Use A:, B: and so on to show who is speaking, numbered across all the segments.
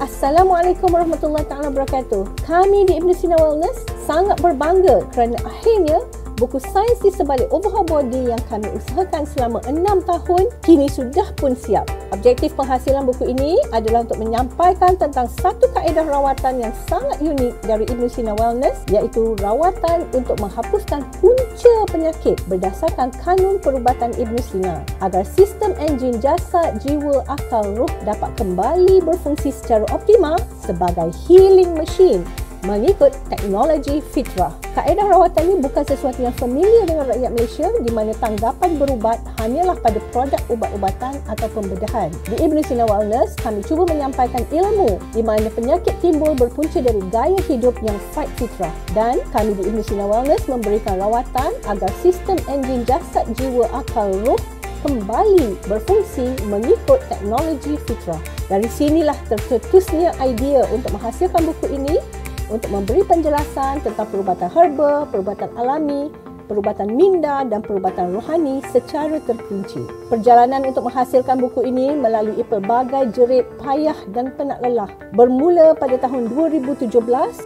A: Assalamualaikum warahmatullahi taala wabarakatuh. Kami di Ibn Sina Wellness sangat berbangga kerana akhirnya buku sains di sebalik overhaul body yang kami usahakan selama 6 tahun kini sudah pun siap. Objektif penghasilan buku ini adalah untuk menyampaikan tentang satu kaedah rawatan yang sangat unik dari Ibn Sina Wellness, iaitu rawatan untuk menghapuskan punca penyakit berdasarkan kanun perubatan Ibn Sina agar sistem enjin jasad, jiwa, akal, roh dapat kembali berfungsi secara optimal sebagai healing machine mengikut teknologi fitrah. Kaedah rawatan ini bukan sesuatu yang familiar dengan rakyat Malaysia, di mana tanggapan berubat hanyalah pada produk ubat-ubatan atau pembedahan. Di Ibn Sina Wellness, kami cuba menyampaikan ilmu di mana penyakit timbul berpunca dari gaya hidup yang fight fitrah. Dan kami di Ibn Sina Wellness memberikan rawatan agar sistem enjin jasad, jiwa, akal, roh kembali berfungsi mengikut teknologi fitrah. Dari sinilah tercetusnya idea untuk menghasilkan buku ini, untuk memberi penjelasan tentang perubatan herba, perubatan alami, perubatan minda dan perubatan rohani secara terperinci. Perjalanan untuk menghasilkan buku ini melalui pelbagai jerit payah dan penat lelah. Bermula pada tahun 2017,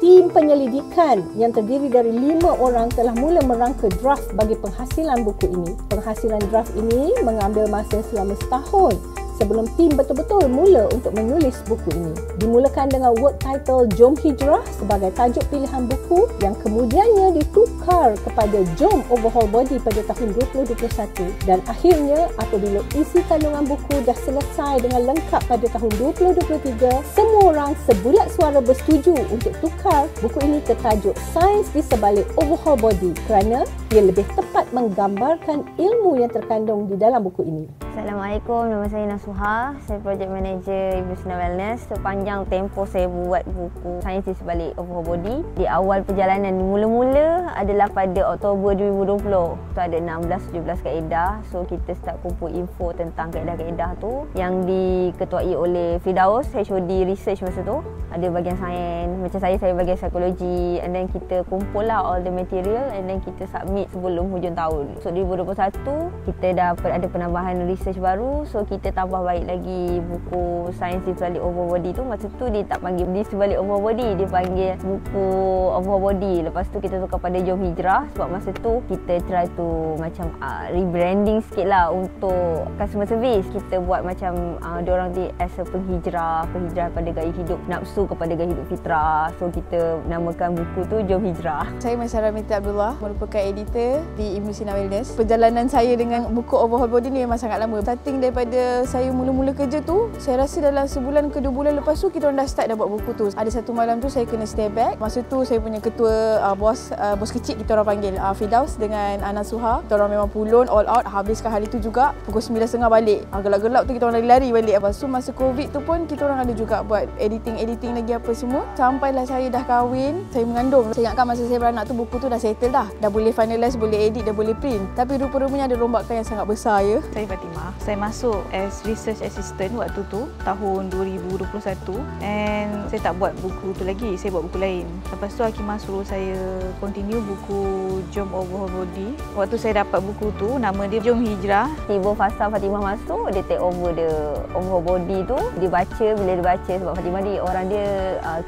A: tim penyelidikan yang terdiri dari 5 orang telah mula merangka draft bagi penghasilan buku ini. Penghasilan draft ini mengambil masa selama setahun sebelum tim betul-betul mula untuk menulis buku ini. Dimulakan dengan work title Jom Hijrah sebagai tajuk pilihan buku yang kemudiannya ditukar kepada Jom Overhaul Body pada tahun 2021, dan akhirnya apabila isi kandungan buku dah selesai dengan lengkap pada tahun 2023, semua orang sebulat suara bersetuju untuk tukar buku ini ke tajuk Sains di Sebalik Overhaul Body kerana ia lebih tepat menggambarkan ilmu yang terkandung di dalam buku ini.
B: Assalamualaikum, nama saya Nasuha. Saya Project Manager Ibn Sina Wellness. Sepanjang tempoh saya buat buku Sains di Sebalik Overhaul Body, di awal perjalanan mula-mula adalah pada Oktober 2020. Tu ada 16-17 kaedah. So kita start kumpul info tentang kaedah-kaedah tu yang diketuai oleh Firdaus, HOD research masa tu. Ada bahagian sains, macam saya bahagian psikologi, and then kita kumpul lah all the material and then kita submit sebelum hujung tahun. So 2021 kita dah ada penambahan research baru, so kita tambah baik lagi buku Sains di Sebalik Overhaul Body tu. Masa tu dia tak panggil di Sebalik Overhaul Body, dia panggil buku Overhaul Body. Lepas tu kita tukar pada Jom Hijrah sebab masa tu kita try to macam rebranding sikit lah untuk customer service. Kita buat macam diorang ni as a penghijrah pada gaya hidup nafsu kepada gaya hidup fitrah. So kita namakan buku tu Jom Hijrah.
C: Saya Masyarah Minti Abdullah, merupakan editor di Ibn Sina Wellness. Perjalanan saya dengan buku Overhaul Body ni memang sangat lama. Starting daripada saya mula-mula kerja tu, saya rasa dalam sebulan ke 2 bulan lepas tu kita orang dah start dah buat buku tu. Ada satu malam tu saya kena stay back. Masa tu saya punya ketua bos kecil kita orang panggil Firdaus dengan Nasuha. Kita orang memang pulun all out, habiskan hari tu juga pukul 9.30 balik. Gelap-gelap tu kita orang lari-lari balik. Lepas tu masa Covid tu pun kita orang ada juga buat editing lagi apa semua. Sampailah saya dah kahwin, saya mengandung. Saya ingatkan masa saya beranak tu buku tu dah settle dah. Dah boleh finalize, boleh edit, dah boleh print. Tapi rupa-rupanya ada rombakan yang sangat besar ya.
D: Saya Fatimah. Saya masuk as research assistant waktu tu tahun 2021, and saya tak buat buku tu lagi, saya buat buku lain. Lepas tu Hakimah suruh saya continue buku Jom Overhaul Body. Waktu saya dapat buku tu, nama dia Jom Hijrah.
B: Tiba fasa Fatimah masuk, dia take over the Overhaul Body tu. Dia baca, bila dia baca, sebab Fatimah dia orang dia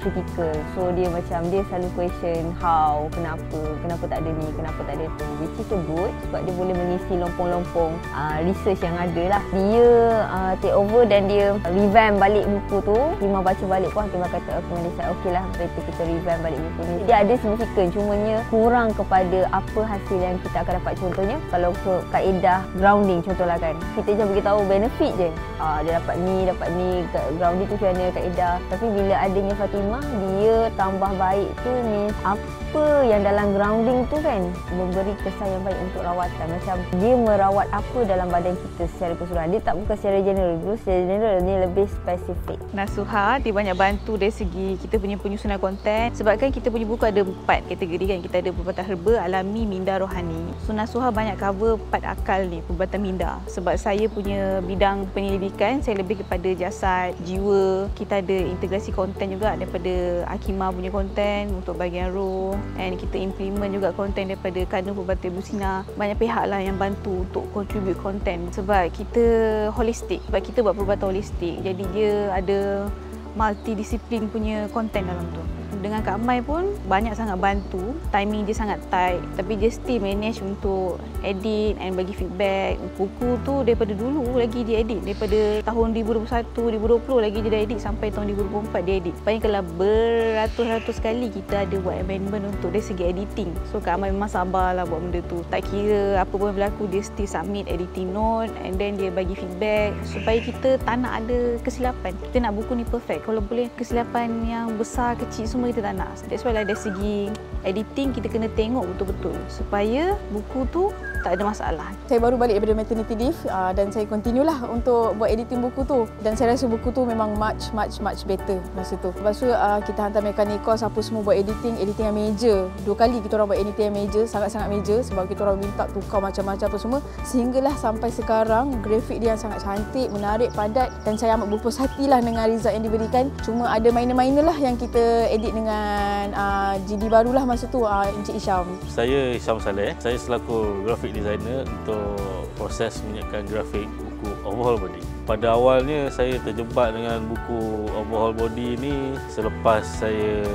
B: critical. So dia macam dia selalu question how, kenapa tak ada ni, kenapa tak ada tu. Which is good sebab dia boleh mengisi lompong-lompong research yang ada lah. Dia take over dan dia revamp balik buku tu. Hakimah baca balik pun Hakimah kata recommendation, okey lah, better kita revamp balik buku ni. Dia ada signifikan, cumanya kurang kepada apa hasil yang kita akan dapat. Contohnya kalau kaedah grounding contohlah kan, kita je beritahu benefit je, dia dapat ni, grounding tu macam mana kaedah. Tapi bila adanya Fatimah, dia tambah baik tu means apa yang dalam grounding tu kan memberi kesan yang baik untuk rawatan. Macam dia merawat apa dalam badan kita secara keseluruhan. Dia tak bukan secara general. Dulu secara general ni lebih spesifik.
D: Nasuha dia banyak bantu dari segi kita punya penyusunan konten. Sebab kan kita punya buku ada 4 kategori kan. Kita ada perubatan herba, alami, minda, rohani. So Nasuha banyak cover part akal ni, perubatan minda. Sebab saya punya bidang penyelidikan, saya lebih kepada jasad, jiwa. Kita ada integrasi konten juga daripada Hakimah punya konten untuk bahagian roh. And kita implement juga konten daripada kanun perubatan Ibn Sina. Banyak pihak lah yang bantu untuk contribute konten. Sebab kita holistik. Sebab kita buat perubatan holistik. Jadi dia ada multidisiplin punya konten dalam tu. Dengan Kak Mai pun banyak sangat bantu. Timing dia sangat tight, tapi dia still manage untuk edit and bagi feedback. Buku tu daripada dulu lagi dia edit. Daripada tahun 2021, 2020 lagi dia dah edit sampai tahun 2024 dia edit. Bayangkanlah beratus-ratus kali kita ada buat amendment untuk dari segi editing. So Kak Mai memang sabarlah buat benda tu. Tak kira apa pun berlaku, dia still submit editing note and then dia bagi feedback supaya kita tak nak ada kesilapan. Kita nak buku ni perfect. Kalau boleh kesilapan yang besar, kecil semua kita tak nak. That's why dari segi editing kita kena tengok betul-betul supaya buku tu tak ada masalah.
C: Saya baru balik daripada maternity leave dan saya continue lah untuk buat editing buku tu, dan saya rasa buku tu memang much better masa tu. Lepas tu kita hantar mekanik course apa semua buat editing yang major. 2 kali kita orang buat editing yang major, sangat-sangat major sebab kita orang minta tukar macam-macam apa semua, sehinggalah sampai sekarang grafik dia yang sangat cantik, menarik, padat, dan saya amat berpuas hati lah dengan result yang diberikan. Cuma ada minor-minor lah yang kita edit dengan GD barulah masa tu, Encik Isham.
E: Saya Isham Saleh, saya selaku grafik designer untuk proses menyiapkan grafik buku Overhaul Body. Pada awalnya saya terjebak dengan buku Overhaul Body ni selepas saya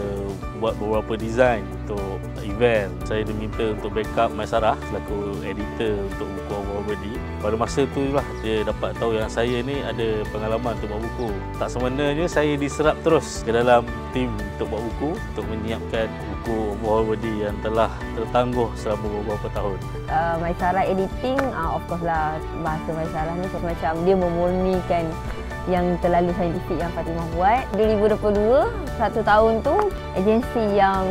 E: buat beberapa design untuk event. Saya diminta untuk backup Maisarah selaku editor untuk buku Overhaul Body. Pada masa tu lah dia dapat tahu yang saya ni ada pengalaman untuk buat buku. Tak sebenarnya saya diserap terus ke dalam tim untuk buat buku, untuk menyiapkan buku Overhaul Body yang telah tertangguh selama beberapa tahun.
B: Maisarah editing, of course lah, bahasa Maisarah ni macam dia memurnikan yang terlalu saintifik yang Fatimah buat. 2022, 1 tahun tu, agensi yang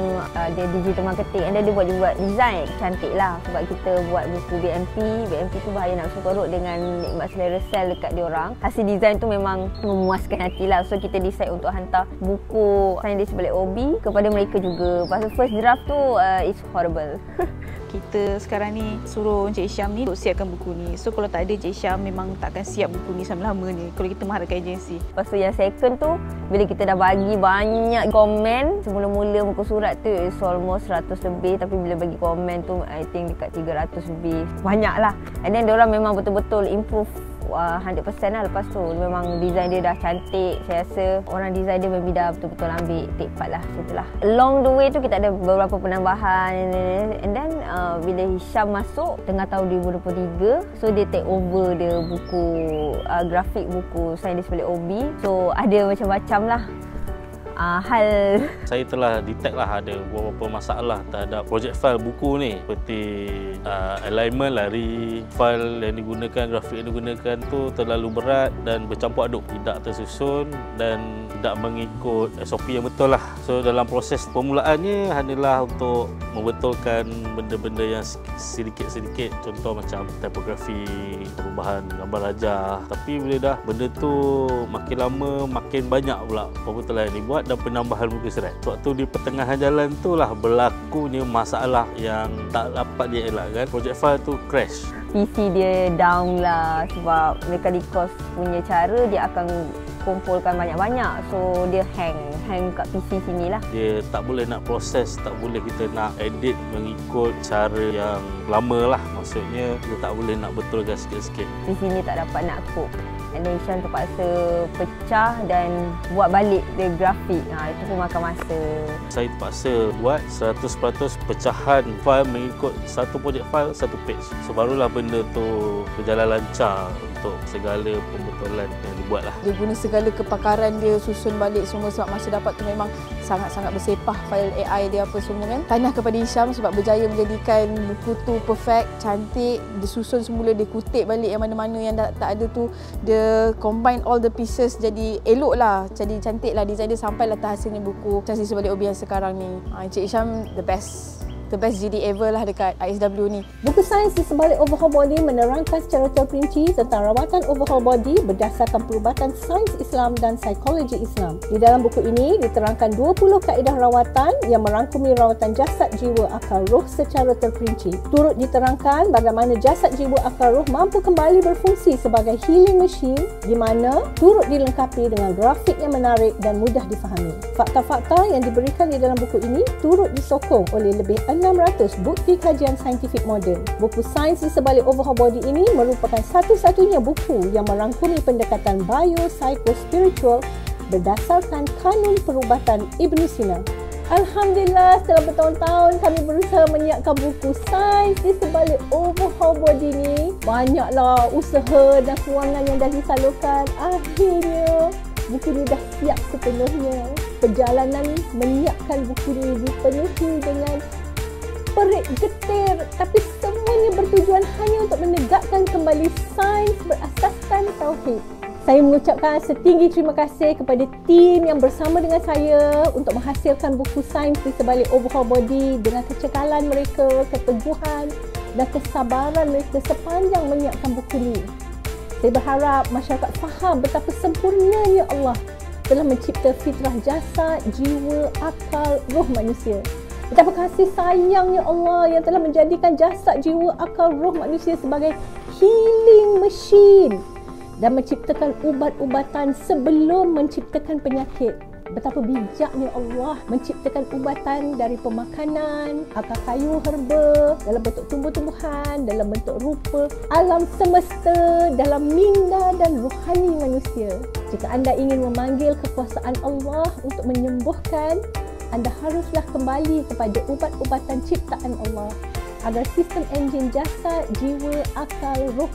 B: dia digital marketing, and dia buat design cantik lah sebab kita buat buku BMP tu bahaya nak perut dengan nikmat selera sel dekat diorang. Hasil design tu memang memuaskan hati lah. So kita decide untuk hantar buku Sains di Sebalik OB kepada mereka juga. Pasal first draft tu is horrible.
D: Kita sekarang ni suruh Encik Isham ni untuk siapkan buku ni. So kalau tak ada Encik Isham memang takkan siap buku ni selama-lamanya kalau kita mengharapkan agensi.
B: Lepas tu yang second tu, bila kita dah bagi banyak komen, semula-mula muka surat tu is almost 100 lebih, tapi bila bagi komen tu I think dekat 300 lebih. Banyak lah. And then diorang memang betul-betul improve 100% lah. Lepas tu memang design dia dah cantik. Saya rasa orang design dia memang dah betul-betul ambil take part lah. Itulah. Along the way tu kita ada beberapa penambahan, and then bila Hisham masuk tengah tahun 2023, so dia take over dia buku grafik buku Sains di Sebalik OB. So ada macam-macam lah hal. Saya
E: telah detect lah ada beberapa masalah terhadap projek file buku ni, seperti alignment, lari file yang digunakan, grafik yang digunakan tu terlalu berat dan bercampur aduk, tidak tersusun dan tidak mengikut SOP yang betul lah. So dalam proses permulaannya hanyalah untuk membetulkan benda-benda yang sedikit-sedikit, contoh macam tipografi, perubahan gambar rajah. Tapi bila dah benda tu makin lama makin banyak pula pembetulan yang dibuat dan penambahan muka surat. Waktu di pertengahan jalan tu lah berlakunya masalah yang tak dapat dielakkan. Projek file tu crash.
B: PC dia down lah sebab mekanik course punya cara dia akan kumpulkan banyak-banyak, so dia hang kat PC sini lah.
E: Dia tak boleh nak proses, tak boleh kita nak edit mengikut cara yang lama lah. Maksudnya kita tak boleh nak betulkan sikit-sikit.
B: PC ni tak dapat nak cope. And then Ishan terpaksa pecah dan buat balik dia grafik. Itu pun makan masa.
E: Saya terpaksa buat 100% pecahan file mengikut satu projek file, satu page. So barulah benda tu berjalan lancar untuk segala pembetulan yang dibuat lah.
C: Dia guna segala kepakaran dia, susun balik semua sebab masa dapat tu memang sangat-sangat bersepah file AI dia apa semua kan. Tahniah kepada Hisham sebab berjaya menjadikan buku tu perfect, cantik, disusun semula, dia kutip balik yang mana-mana yang tak ada tu, dia combine all the pieces jadi elok lah, jadi cantik lah design dia, sampailah terhasilnya buku Sains di Sebalik OB yang sekarang ni. Encik Isham the best GD ever lah dekat ISW ni.
A: Buku Sains di Sebalik Overhaul Body menerangkan secara terperinci tentang rawatan overhaul body berdasarkan perubatan sains Islam dan psikologi Islam. Di dalam buku ini diterangkan 20 kaedah rawatan yang merangkumi rawatan jasad, jiwa, akal, roh secara terperinci. Turut diterangkan bagaimana jasad, jiwa, akal, roh mampu kembali berfungsi sebagai healing machine, di mana turut dilengkapi dengan grafik yang menarik dan mudah difahami. Fakta-fakta yang diberikan di dalam buku ini turut disokong oleh lebih 600 bukti kajian saintifik moden. Buku Sains di Sebalik Overhaul Body ini merupakan satu-satunya buku yang merangkumi pendekatan bio-psycho-spiritual berdasarkan kanun perubatan Ibn Sina. Alhamdulillah, setelah bertahun-tahun kami berusaha menyiapkan buku sains di sebalik overhaul body ni. Banyaklah usaha dan kewangan yang dah disalurkan. Akhirnya, buku ni dah siap sepenuhnya. Perjalanan menyiapkan buku ni dipenuhi dengan perik getir, tapi semuanya bertujuan hanya untuk menegakkan kembali sains berasaskan tauhid. Saya mengucapkan setinggi terima kasih kepada tim yang bersama dengan saya untuk menghasilkan buku sains di sebalik overhaul body dengan kecekalan mereka, keteguhan dan kesabaran mereka sepanjang menyiapkan buku ni. Saya berharap masyarakat faham betapa sempurnanya Allah telah mencipta fitrah jasad, jiwa, akal, roh manusia. Betapa kasih sayangnya Allah yang telah menjadikan jasad, jiwa, akal, roh manusia sebagai healing machine dan menciptakan ubat-ubatan sebelum menciptakan penyakit. Betapa bijaknya Allah menciptakan ubatan dari pemakanan, akar kayu herba, dalam bentuk tumbuh-tumbuhan, dalam bentuk rupa alam semesta, dalam minda dan rohani manusia. Jika anda ingin memanggil kekuasaan Allah untuk menyembuhkan, anda haruslah kembali kepada ubat-ubatan ciptaan Allah agar sistem enjin jasad, jiwa, akal, roh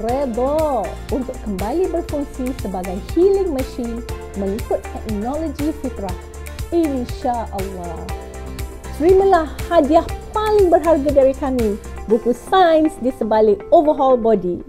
A: redha untuk kembali berfungsi sebagai healing machine mengikut teknologi fitrah. InsyaAllah. Terimalah hadiah paling berharga dari kami, buku sains di sebalik overhaul body.